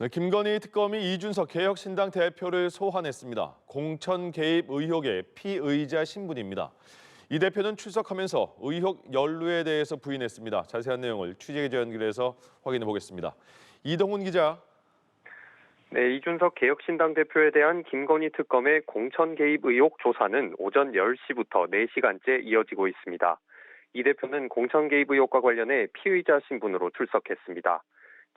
네, 김건희 특검이 이준석 개혁신당 대표를 소환했습니다. 공천 개입 의혹의 피의자 신분입니다. 이 대표는 출석하면서 의혹 연루에 대해서 부인했습니다. 자세한 내용을 취재기자 연결해서 확인해 보겠습니다. 이동훈 기자. 네, 이준석 개혁신당 대표에 대한 김건희 특검의 공천 개입 의혹 조사는 오전 10시부터 4시간째 이어지고 있습니다. 이 대표는 공천 개입 의혹과 관련해 피의자 신분으로 출석했습니다.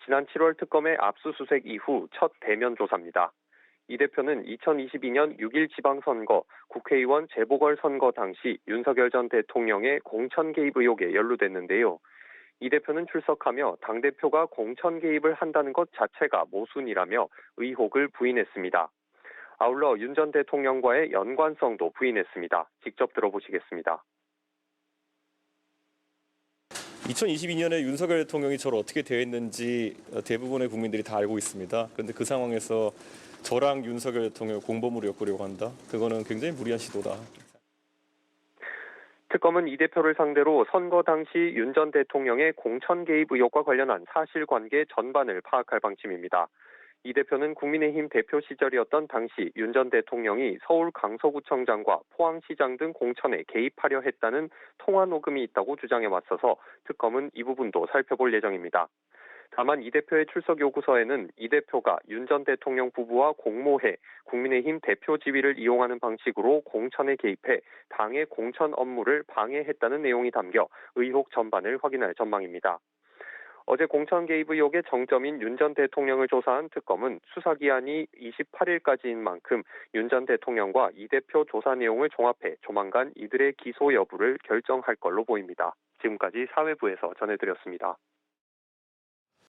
지난 7월 특검의 압수수색 이후 첫 대면 조사입니다. 이 대표는 2022년 6.1 지방선거, 국회의원 재보궐선거 당시 윤석열 전 대통령의 공천 개입 의혹에 연루됐는데요. 이 대표는 출석하며 당대표가 공천 개입을 한다는 것 자체가 모순이라며 의혹을 부인했습니다. 아울러 윤 전 대통령과의 연관성도 부인했습니다. 직접 들어보시겠습니다. 2022년에 윤석열 대통령이 저를 어떻게 대했는지 대부분의 국민들이 다 알고 있습니다. 그런데 그 상황에서 저랑 윤석열 대통령을 공범으로 엮으려고 한다? 그거는 굉장히 무리한 시도다. 특검은 이 대표를 상대로 선거 당시 윤 전 대통령의 공천 개입 의혹과 관련한 사실관계 전반을 파악할 방침입니다. 이 대표는 국민의힘 대표 시절이었던 당시 윤 전 대통령이 서울 강서구청장과 포항시장 등 공천에 개입하려 했다는 통화 녹음이 있다고 주장해 왔어서 특검은 이 부분도 살펴볼 예정입니다. 다만 이 대표의 출석 요구서에는 이 대표가 윤 전 대통령 부부와 공모해 국민의힘 대표 지위를 이용하는 방식으로 공천에 개입해 당의 공천 업무를 방해했다는 내용이 담겨 의혹 전반을 확인할 전망입니다. 어제 공천 개입 의혹의 정점인 윤 전 대통령을 조사한 특검은 수사기한이 28일까지인 만큼 윤 전 대통령과 이 대표 조사 내용을 종합해 조만간 이들의 기소 여부를 결정할 걸로 보입니다. 지금까지 사회부에서 전해드렸습니다.